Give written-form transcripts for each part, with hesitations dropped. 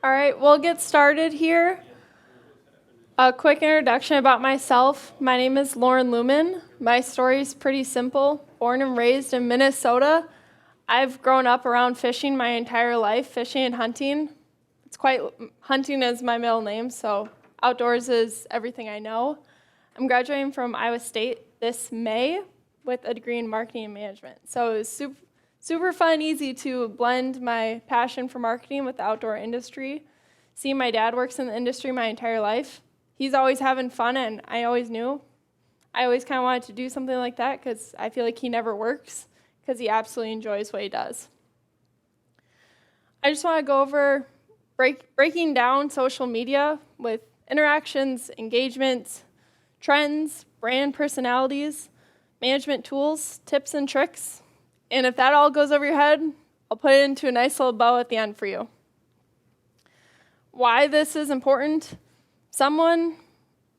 All right, we'll get started here. A quick introduction about myself. My name is Luhman. My story is pretty simple. Born and raised in Minnesota. I've grown up around fishing my entire life, fishing and hunting. Hunting is my middle name, so outdoors is everything I know. I'm graduating from Iowa State this May with a degree in marketing and management. So it was super fun and easy to blend my passion for marketing with the outdoor industry. See, my dad works in the industry my entire life. He's always having fun, and I always knew. I always kind of wanted to do something like that because I feel like he never works because he absolutely enjoys what he does. I just want to go over breaking down social media with interactions, engagements, trends, brand personalities, management tools, tips and tricks. And if that all goes over your head, I'll put it into a nice little bow at the end for you. Why this is important? Someone,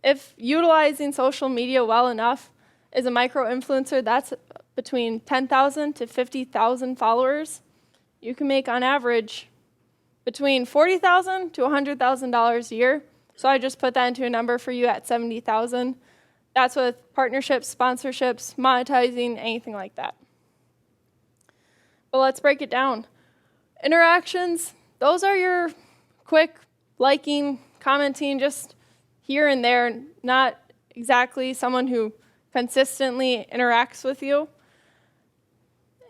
if utilizing social media well enough, is a micro-influencer that's between 10,000 to 50,000 followers, you can make on average between $40,000 to $100,000 a year. So I just put that into a number for you at 70,000. That's with partnerships, sponsorships, monetizing, anything like that. But let's break it down. Interactions, those are your quick liking, commenting, just here and there, not exactly someone who consistently interacts with you.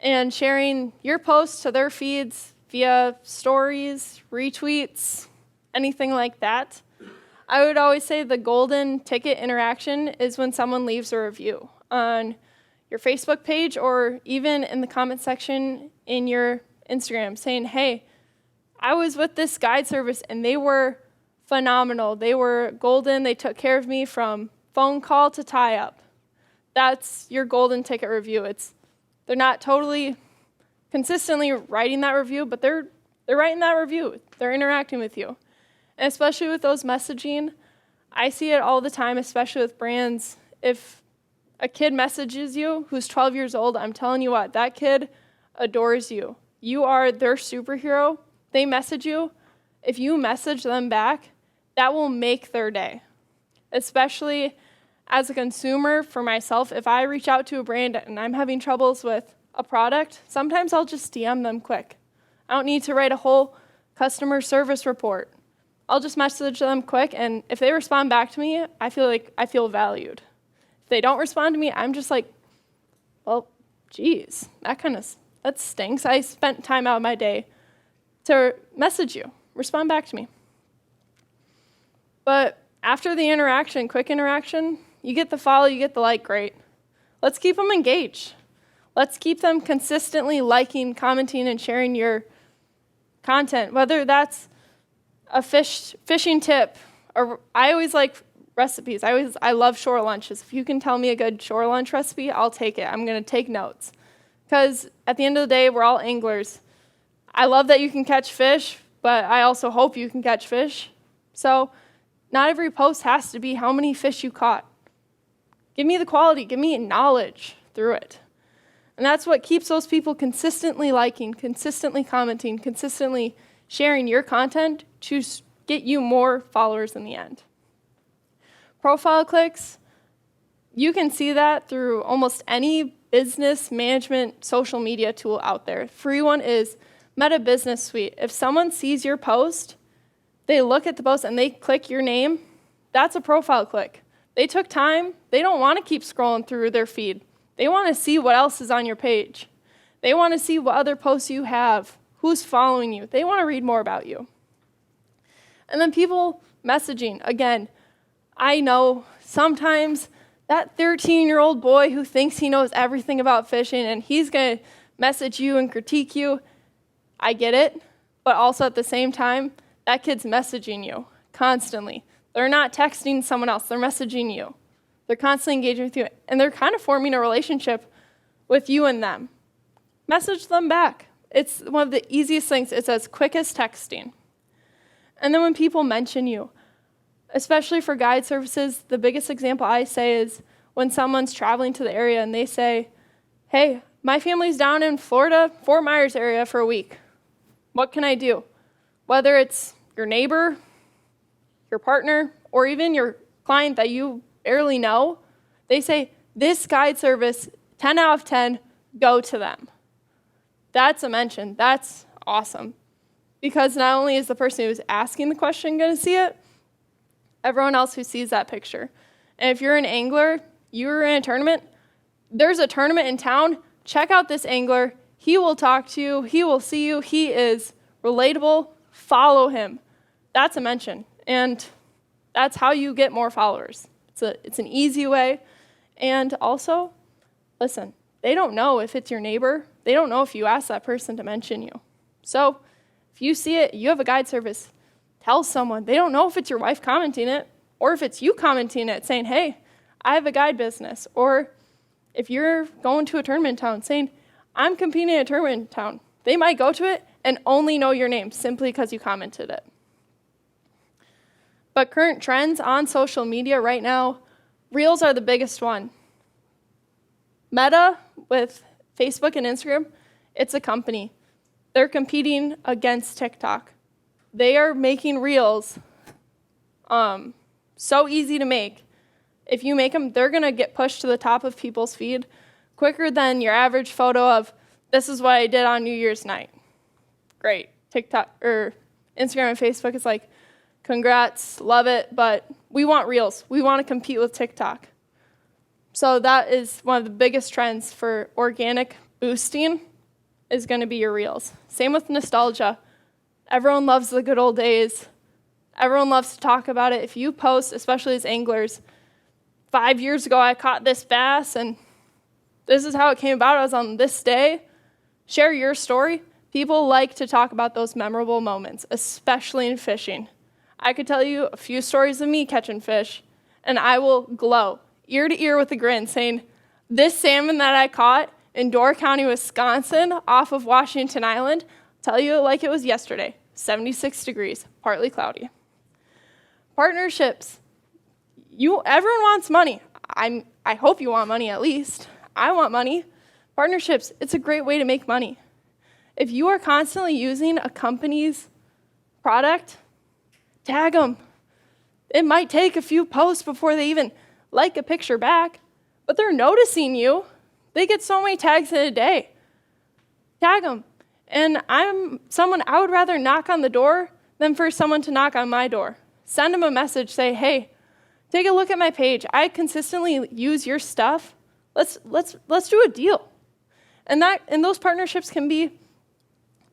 And sharing your posts to their feeds via stories, retweets, anything like that. I would always say the golden ticket interaction is when someone leaves a review on your Facebook page or even in the comment section in your Instagram saying, hey, I was with this guide service and they were phenomenal. They were golden. They took care of me from phone call to tie-up. That's your golden ticket review. They're not totally consistently writing that review, but they're writing that review. They're interacting with you. And especially with those messaging, I see it all the time, especially with brands. If a kid messages you who's 12 years old, I'm telling you what, that kid adores you. You are their superhero. They message you. If you message them back, that will make their day. Especially as a consumer, for myself, if I reach out to a brand and I'm having troubles with a product, sometimes I'll just DM them quick. I don't need to write a whole customer service report. I'll just message them quick, and if they respond back to me, I feel valued. If they don't respond to me, I'm just like, well, geez, that stinks. I spent time out of my day to message you. Respond back to me. But after the interaction, quick interaction, you get the follow, you get the like, great. Let's keep them engaged. Let's keep them consistently liking, commenting, and sharing your content, whether that's a fishing tip, or I always like recipes. I love shore lunches. If you can tell me a good shore lunch recipe, I'll take it. I'm going to take notes. Because at the end of the day, we're all anglers. I love that you can catch fish, but I also hope you can catch fish. So not every post has to be how many fish you caught. Give me the quality. Give me knowledge through it. And that's what keeps those people consistently liking, consistently commenting, consistently sharing your content to get you more followers in the end. Profile clicks, you can see that through almost any business management social media tool out there. Free one is Meta Business Suite. If someone sees your post, they look at the post and they click your name, that's a profile click. They took time. They don't want to keep scrolling through their feed. They want to see what else is on your page. They want to see what other posts you have, who's following you. They want to read more about you. And then people messaging. Again, I know sometimes that 13-year-old boy who thinks he knows everything about fishing and he's going to message you and critique you, I get it. But also at the same time, that kid's messaging you constantly. They're not texting someone else. They're messaging you. They're constantly engaging with you. And they're kind of forming a relationship with you and them. Message them back. It's one of the easiest things. It's as quick as texting. And then when people mention you, especially for guide services, the biggest example I say is when someone's traveling to the area and they say, hey, my family's down in Florida, Fort Myers area for a week. What can I do? Whether it's your neighbor, your partner, or even your client that you barely know, they say, this guide service, 10 out of 10, go to them. That's a mention. That's awesome. Because not only is the person who's asking the question going to see it, everyone else who sees that picture. And if you're an angler, you're in a tournament, there's a tournament in town, check out this angler. He will talk to you. He will see you. He is relatable. Follow him. That's a mention. And that's how you get more followers. It's an easy way. And also, listen, they don't know if it's your neighbor. They don't know if you ask that person to mention you. So if you see it, you have a guide service, tell someone. They don't know if it's your wife commenting it or if it's you commenting it saying, hey, I have a guide business. Or if you're going to a tournament in town saying, I'm competing in a tournament in town, they might go to it and only know your name simply because you commented it. But current trends on social media right now, Reels are the biggest one. Meta with Facebook and Instagram, it's a company. They're competing against TikTok. They are making Reels so easy to make. If you make them, they're going to get pushed to the top of people's feed quicker than your average photo of, this is what I did on New Year's night. Great. TikTok or Instagram and Facebook is like, congrats, love it, but we want Reels. We want to compete with TikTok. So that is one of the biggest trends for organic boosting is going to be your Reels. Same with nostalgia. Everyone loves the good old days. Everyone loves to talk about it. If you post, especially as anglers, 5 years ago I caught this bass and this is how it came about. I was on this day. Share your story. People like to talk about those memorable moments, especially in fishing. I could tell you a few stories of me catching fish, and I will glow ear to ear with a grin saying, this salmon that I caught in Door County, Wisconsin, off of Washington Island, tell you like it was yesterday, 76 degrees, partly cloudy. Partnerships. Everyone wants money. I hope you want money at least. I want money. Partnerships, it's a great way to make money. If you are constantly using a company's product, tag them. It might take a few posts before they even like a picture back, but they're noticing you. They get so many tags in a day. Tag them. And I would rather knock on the door than for someone to knock on my door. Send them a message, say, hey, take a look at my page. I consistently use your stuff. Let's do a deal. And those partnerships can be,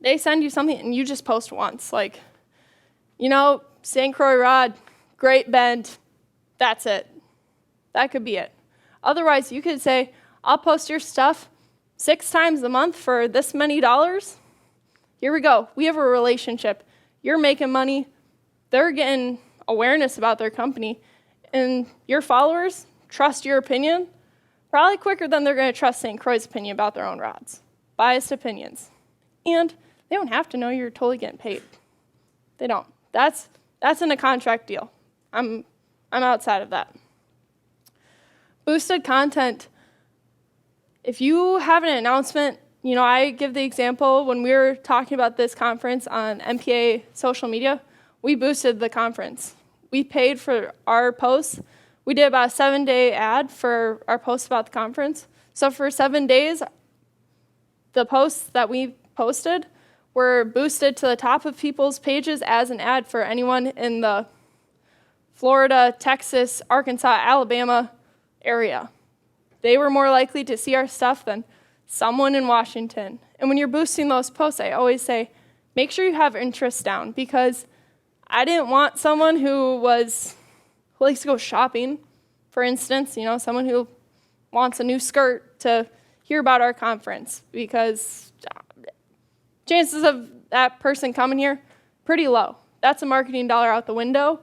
they send you something and you just post once. Like, St. Croix rod, great bend, that's it. That could be it. Otherwise, you could say, I'll post your stuff 6 times a month for this many dollars. Here we go. We have a relationship. You're making money. They're getting awareness about their company. And your followers trust your opinion probably quicker than they're going to trust St. Croix's opinion about their own rods. Biased opinions. And they don't have to know you're totally getting paid. They don't. That's in a contract deal. I'm outside of that. Boosted content. If you have an announcement, I give the example when we were talking about this conference on MPA social media, we boosted the conference. We paid for our posts. We did about a 7-day ad for our posts about the conference. So for 7 days, the posts that we posted were boosted to the top of people's pages as an ad for anyone in the Florida, Texas, Arkansas, Alabama area. They were more likely to see our stuff than someone in Washington. And when you're boosting those posts, I always say, make sure you have interest down, because I didn't want someone who likes to go shopping, for instance, someone who wants a new skirt to hear about our conference, because chances of that person coming here, pretty low. That's a marketing dollar out the window.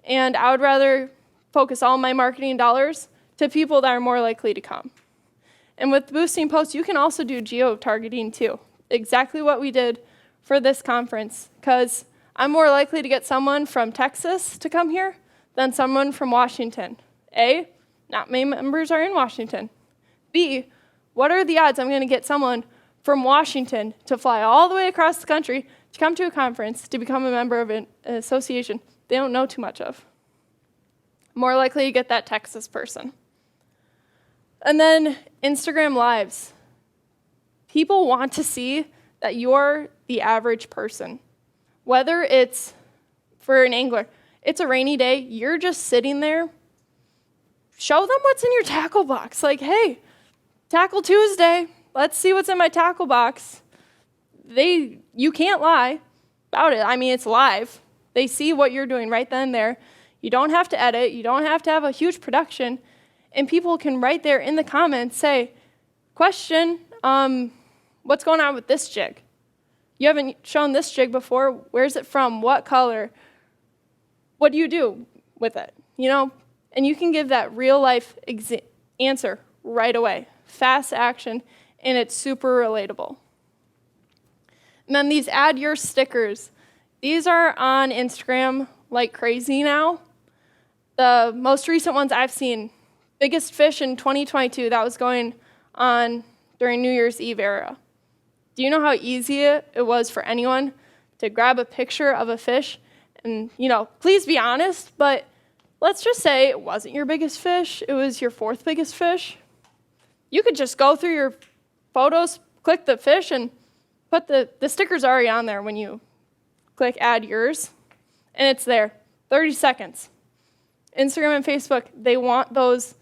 And I would rather focus all my marketing dollars to people that are more likely to come. And with boosting posts, you can also do geo-targeting too. Exactly what we did for this conference, because I'm more likely to get someone from Texas to come here than someone from Washington. A, not many members are in Washington. B, what are the odds I'm going to get someone from Washington to fly all the way across the country to come to a conference, to become a member of an association they don't know too much of. More likely to get that Texas person. And then Instagram Lives. People want to see that you're the average person. Whether it's, for an angler, it's a rainy day, you're just sitting there, show them what's in your tackle box. Like, hey, Tackle Tuesday, let's see what's in my tackle box. You can't lie about it. I mean, it's live. They see what you're doing right then and there. You don't have to edit. You don't have to have a huge production. And people can right there in the comments say, question, what's going on with this jig? You haven't shown this jig before. Where's it from? What color? What do you do with it? And you can give that real life answer right away. Fast action, and it's super relatable. And then these add your stickers. These are on Instagram like crazy now. The most recent ones I've seen, biggest fish in 2022, that was going on during New Year's Eve era. Do you know how easy it was for anyone to grab a picture of a fish? And, please be honest, but let's just say it wasn't your biggest fish, it was your fourth biggest fish. You could just go through your photos, click the fish, and put the sticker's already on there when you click add yours, and it's there, 30 seconds. Instagram and Facebook, they want those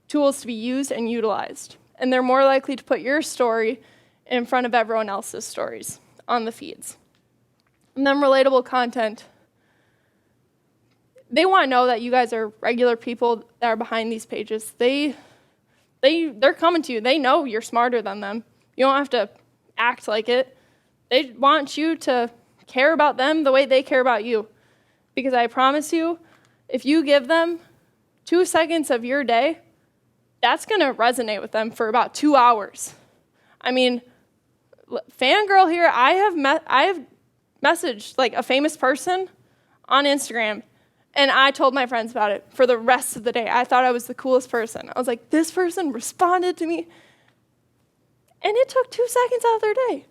tools to be used and utilized, and they're more likely to put your story in front of everyone else's stories on the feeds. And then relatable content. They want to know that you guys are regular people that are behind these pages. They're coming to you. They know you're smarter than them. You don't have to act like it. They want you to care about them the way they care about you. Because I promise you, if you give them 2 seconds of your day, that's going to resonate with them for about 2 hours. I mean, fangirl here, I have messaged like a famous person on Instagram, and I told my friends about it for the rest of the day. I thought I was the coolest person. I was like, this person responded to me, and it took 2 seconds out of their day.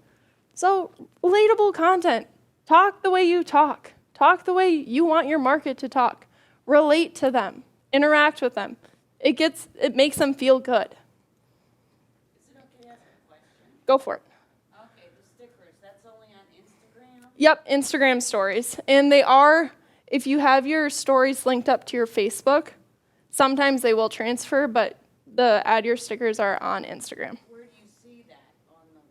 So, relatable content. Talk the way you talk. Talk the way you want your market to talk. Relate to them. Interact with them. It makes them feel good. Is it okay to ask a question? Go for it. Okay, the stickers, that's only on Instagram? Yep, Instagram stories. And they are, if you have your stories linked up to your Facebook, sometimes they will transfer, but the add your stickers are on Instagram. Where do you see that on the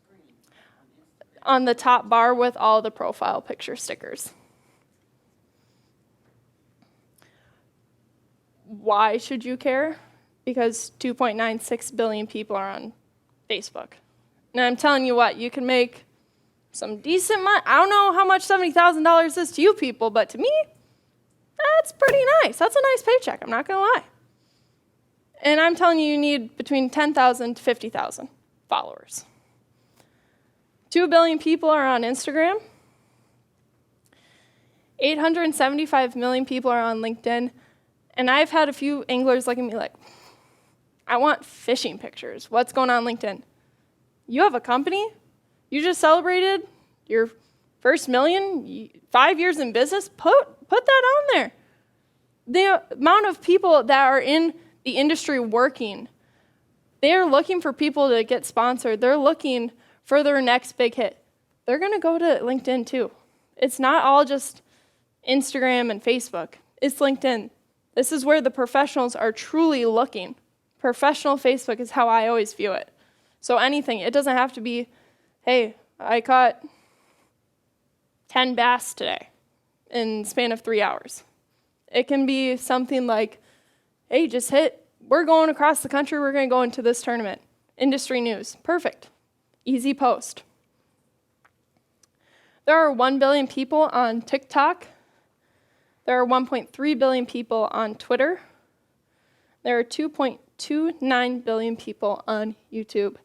screen on Instagram? On the top bar with all the profile picture stickers. Why should you care? Because 2.96 billion people are on Facebook. And I'm telling you what, you can make some decent money. I don't know how much $70,000 is to you people, but to me, that's pretty nice. That's a nice paycheck, I'm not going to lie. And I'm telling you, you need between 10,000 to 50,000 followers. 2 billion people are on Instagram. 875 million people are on LinkedIn. And I've had a few anglers look at me like, I want fishing pictures. What's going on LinkedIn? You have a company? You just celebrated your first million, 5 years in business? Put that on there. The amount of people that are in the industry working, they're looking for people to get sponsored. They're looking for their next big hit. They're going to go to LinkedIn too. It's not all just Instagram and Facebook. It's LinkedIn. This is where the professionals are truly looking. Professional Facebook is how I always view it. So anything, it doesn't have to be, hey, I caught 10 bass today in the span of 3 hours. It can be something like, hey, we're going across the country, we're going to go into this tournament. Industry news, perfect. Easy post. There are 1 billion people on TikTok. There are 1.3 billion people on Twitter. There are 2.29 billion people on YouTube.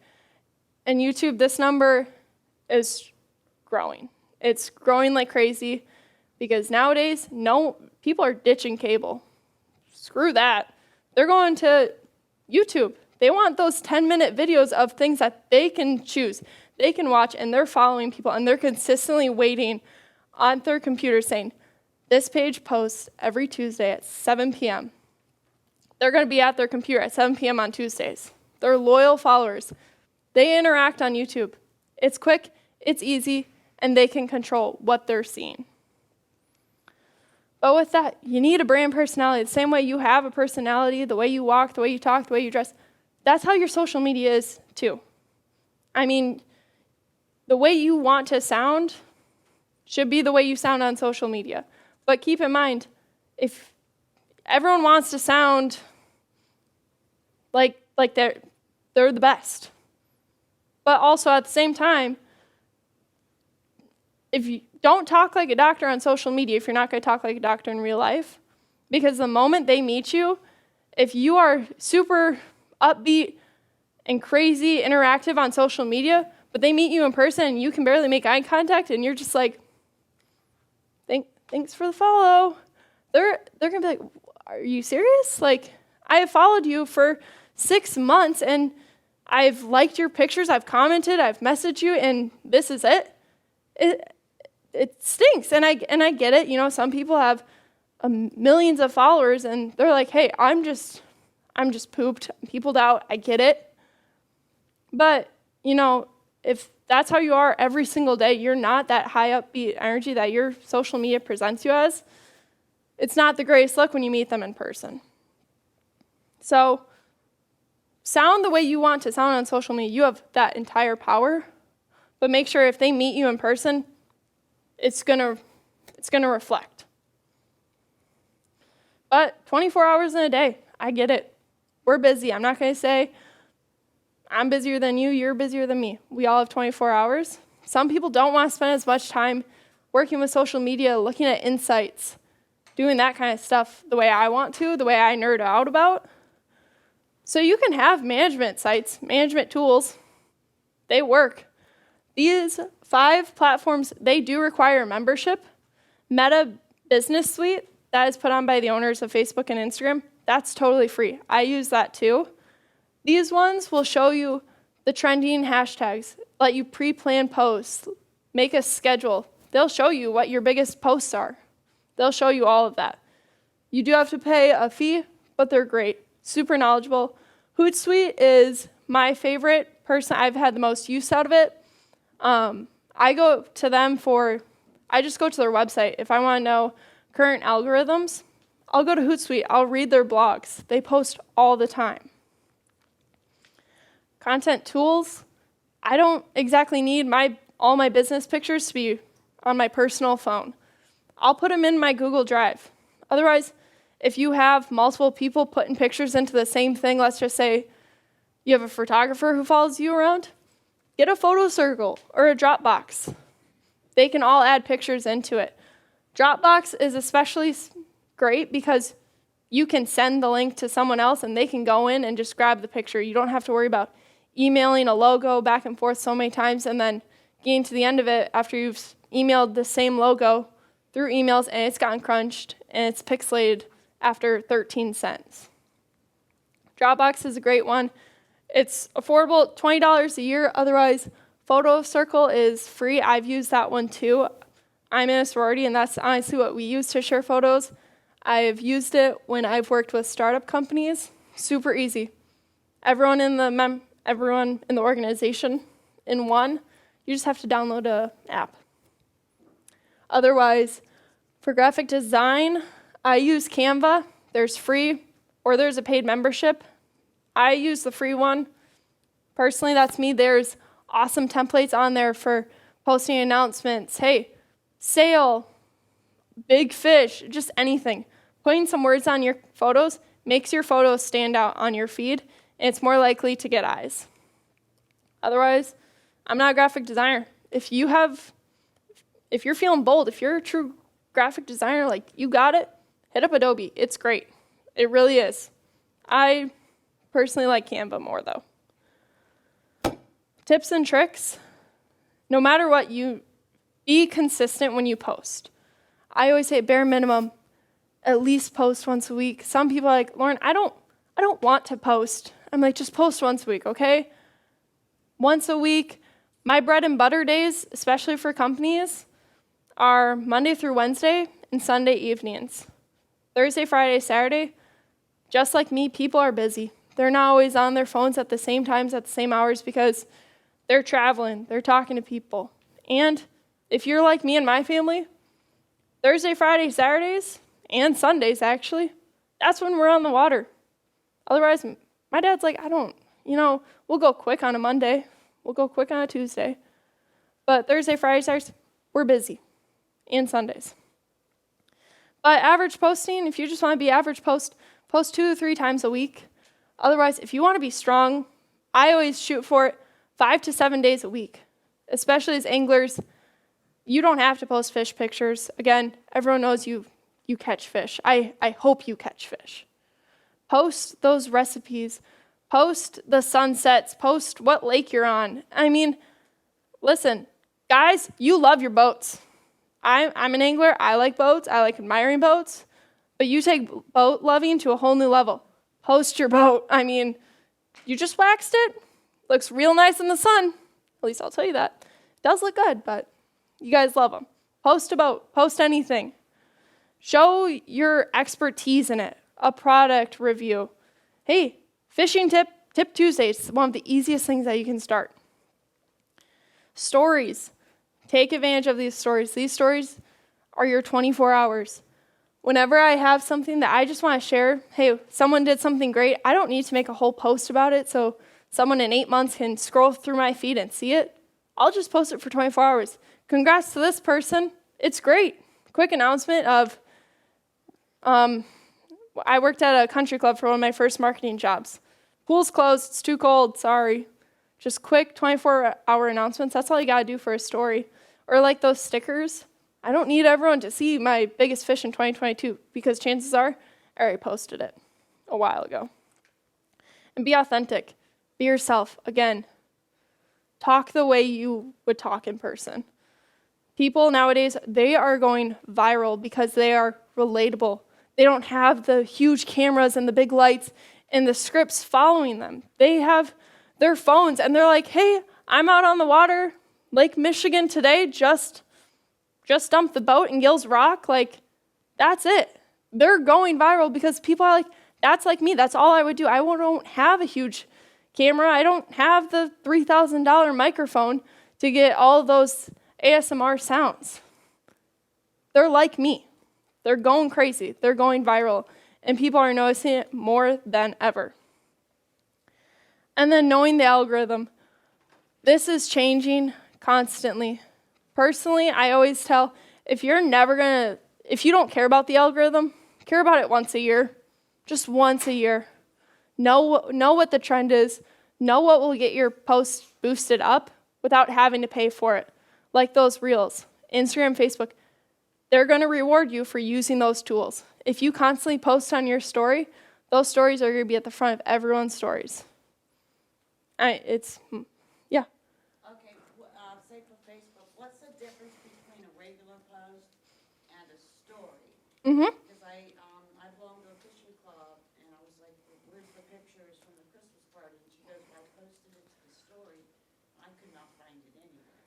And YouTube, this number is growing. It's growing like crazy because nowadays, people are ditching cable. Screw that. They're going to YouTube. They want those 10-minute videos of things that they can choose. they can watch, and they're following people, and they're consistently waiting on their computer saying, this page posts every Tuesday at 7 p.m. They're going to be at their computer at 7 p.m. on Tuesdays. They're loyal followers. They interact on YouTube. It's quick, it's easy, and they can control what they're seeing. But with that, you need a brand personality. The same way you have a personality, the way you walk, the way you talk, the way you dress, that's how your social media is too. I mean, the way you want to sound should be the way you sound on social media. But keep in mind, if everyone wants to sound like they're the best, but also at the same time, if you don't talk like a doctor on social media, if you're not going to talk like a doctor in real life, because the moment they meet you, if you are super upbeat and crazy interactive on social media, but they meet you in person and you can barely make eye contact and you're just like, thanks for the follow. They're going to be like, are you serious? Like, I have followed you for 6 months and I've liked your pictures, I've commented, I've messaged you, and this is it? It stinks, and I get it. You know, some people have millions of followers, and they're like, hey, I'm just pooped, peopled out. I get it. But, you know, if that's how you are every single day, you're not that high upbeat energy that your social media presents you as, it's not the greatest look when you meet them in person. So sound the way you want to sound on social media. You have that entire power, but make sure if they meet you in person, it's gonna reflect. But 24 hours in a day, I get it. We're busy. I'm not gonna say I'm busier than you, you're busier than me. We all have 24 hours. Some people don't want to spend as much time working with social media, looking at insights, doing that kind of stuff the way I want to, the way I nerd out about. So you can have management sites, management tools. They work. These 5 platforms, they do require a membership. Meta Business Suite, that is put on by the owners of Facebook and Instagram, that's totally free. I use that too. These ones will show you the trending hashtags, let you pre-plan posts, make a schedule. They'll show you what your biggest posts are. They'll show you all of that. You do have to pay a fee, but they're great. Super knowledgeable. Hootsuite is my favorite person. I've had the most use out of it. I go to them I just go to their website. If I want to know current algorithms, I'll go to Hootsuite. I'll read their blogs. They post all the time. Content tools, I don't exactly need all my business pictures to be on my personal phone. I'll put them in my Google Drive. Otherwise, if you have multiple people putting pictures into the same thing, let's just say you have a photographer who follows you around, get a photo circle or a Dropbox. They can all add pictures into it. Dropbox is especially great because you can send the link to someone else and they can go in and just grab the picture. You don't have to worry about emailing a logo back and forth so many times and then getting to the end of it after you've emailed the same logo through emails and it's gotten crunched and it's pixelated after 13 cents. Dropbox is a great one. It's affordable, $20 a year. Otherwise, Photo Circle is free. I've used that one too. I'm in a sorority, and that's honestly what we use to share photos. I've used it when I've worked with startup companies. Super easy. Everyone in the organization in one. You just have to download an app. Otherwise, for graphic design, I use Canva. There's free, or there's a paid membership. I use the free one. Personally, that's me. There's awesome templates on there for posting announcements. Hey, sale, big fish, just anything. Putting some words on your photos makes your photos stand out on your feed, and it's more likely to get eyes. Otherwise, I'm not a graphic designer. If you're feeling bold, if you're a true graphic designer, like you got it, hit up Adobe. It's great. It really is. I personally like Canva more though. Tips and tricks. No matter what, you be consistent when you post. I always say bare minimum, at least post once a week. Some people are like, Lauren, I don't want to post. I'm like, just post once a week, okay? Once a week, My bread and butter days, especially for companies, are Monday through Wednesday and Sunday evenings. Thursday, Friday, Saturday, just like me, people are busy. They're not always on their phones at the same times, at the same hours, because they're traveling, they're talking to people. And if you're like me and my family, Thursday, Friday, Saturdays, and Sundays actually, that's when we're on the water. Otherwise, my dad's like, we'll go quick on a Monday, we'll go quick on a Tuesday. But Thursday, Friday, Saturdays, we're busy. And Sundays. But average posting, if you just want to be average, post 2 to 3 times a week. Otherwise, if you want to be strong, I always shoot for it 5 to 7 days a week. Especially as anglers, you don't have to post fish pictures. Again, everyone knows you catch fish. I hope you catch fish. Post those recipes. Post the sunsets. Post what lake you're on. I mean, listen, guys, you love your boats. I'm an angler. I like boats. I like admiring boats. But you take boat loving to a whole new level. Post your boat. I mean, you just waxed it. Looks real nice in the sun. At least I'll tell you that. It does look good, but you guys love them. Post a boat. Post anything. Show your expertise in it. A product review. Hey, fishing tip Tuesday is one of the easiest things that you can start. Stories. Take advantage of these stories. These stories are your 24 hours. Whenever I have something that I just want to share, hey, someone did something great, I don't need to make a whole post about it so someone in 8 months can scroll through my feed and see it. I'll just post it for 24 hours. Congrats to this person. It's great. Quick announcement of, I worked at a country club for one of my first marketing jobs. Pool's closed. It's too cold. Sorry. Just quick 24-hour announcements. That's all you got to do for a story. Or like those stickers. I don't need everyone to see my biggest fish in 2022 because chances are I already posted it a while ago. And be authentic. Be yourself. Again, talk the way you would talk in person. People nowadays, they are going viral because they are relatable. They don't have the huge cameras and the big lights and the scripts following them. They have their phones and they're like, hey, I'm out on the water, Lake Michigan today, just dumped the boat in Gills Rock. Like, that's it. They're going viral because people are like, that's like me. That's all I would do. I don't have a huge camera. I don't have the $3,000 microphone to get all of those ASMR sounds. They're like me. They're going crazy. They're going viral. And people are noticing it more than ever. And then knowing the algorithm. This is changing constantly. Personally, I always tell, if you don't care about the algorithm, care about it once a year. Just once a year. Know what the trend is. Know what will get your posts boosted up without having to pay for it. Like those reels. Instagram, Facebook. They're going to reward you for using those tools. If you constantly post on your story, those stories are going to be at the front of everyone's stories. Yeah. Okay, say for Facebook, what's the difference between a regular post and a story? Mm-hmm. Because I belong to a fishing club, and I was like, where's the pictures from the Christmas party? And she goes, well, I posted it to the story. I could not find it anywhere.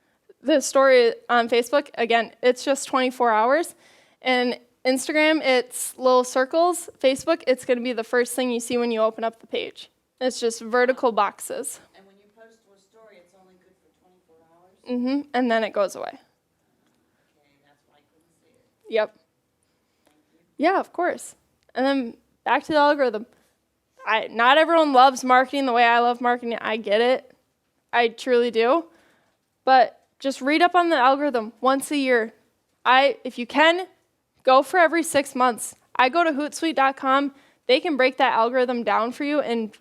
The story on Facebook, again, it's just 24 hours. And Instagram, it's little circles. Facebook, it's going to be the first thing you see when you open up the page. It's just vertical boxes. And when you post to a story, it's only good for 24 hours? Mm-hmm. And then it goes away. Okay, that's why I couldn't see it. Yep. Thank you. Yeah, of course. And then back to the algorithm. Not everyone loves marketing the way I love marketing. I get it. I truly do. But just read up on the algorithm once a year. If you can, go for every 6 months. I go to Hootsuite.com. They can break that algorithm down for you in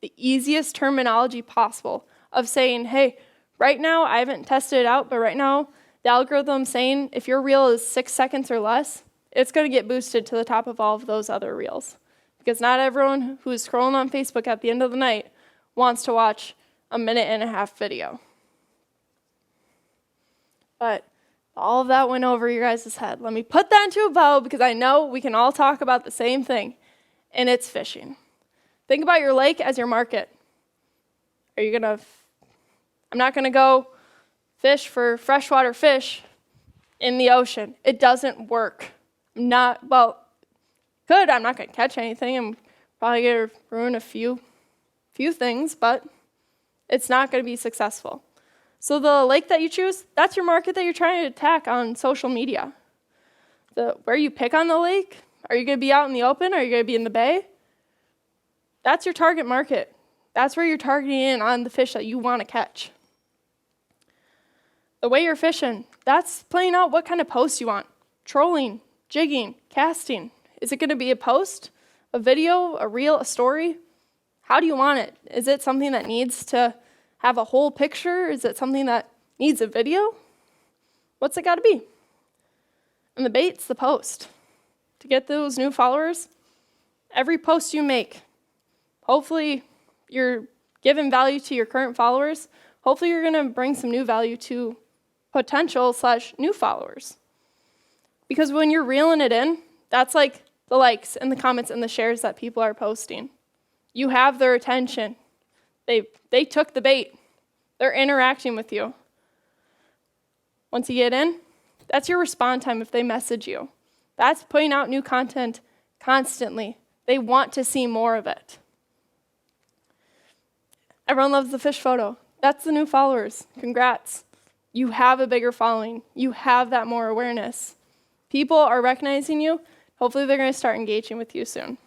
the easiest terminology possible of saying, hey, right now, I haven't tested it out, but right now, the algorithm's saying if your reel is 6 seconds or less, it's going to get boosted to the top of all of those other reels. Because not everyone who's scrolling on Facebook at the end of the night wants to watch a 1.5-minute video. But all of that went over your guys' head. Let me put that into a bow because I know we can all talk about the same thing, and it's fishing. Think about your lake as your market. I'm not going to go fish for freshwater fish in the ocean. It doesn't work. I'm not going to catch anything. I'm probably going to ruin a few things, but it's not going to be successful. So the lake that you choose, that's your market that you're trying to attack on social media. Where you pick on the lake, are you going to be out in the open? Are you going to be in the bay? That's your target market. That's where you're targeting in on the fish that you want to catch. The way you're fishing, that's playing out what kind of post you want. Trolling, jigging, casting. Is it going to be a post, a video, a reel, a story? How do you want it? Is it something that needs to have a whole picture? Is it something that needs a video? What's it got to be? And the bait's the post. To get those new followers, every post you make, hopefully you're giving value to your current followers. Hopefully you're going to bring some new value to potential/new followers. Because when you're reeling it in, that's like the likes and the comments and the shares that people are posting. You have their attention. They took the bait. They're interacting with you. Once you get in, that's your respond time if they message you. That's putting out new content constantly. They want to see more of it. Everyone loves the fish photo. That's the new followers. Congrats. You have a bigger following. You have that more awareness. People are recognizing you. Hopefully they're going to start engaging with you soon.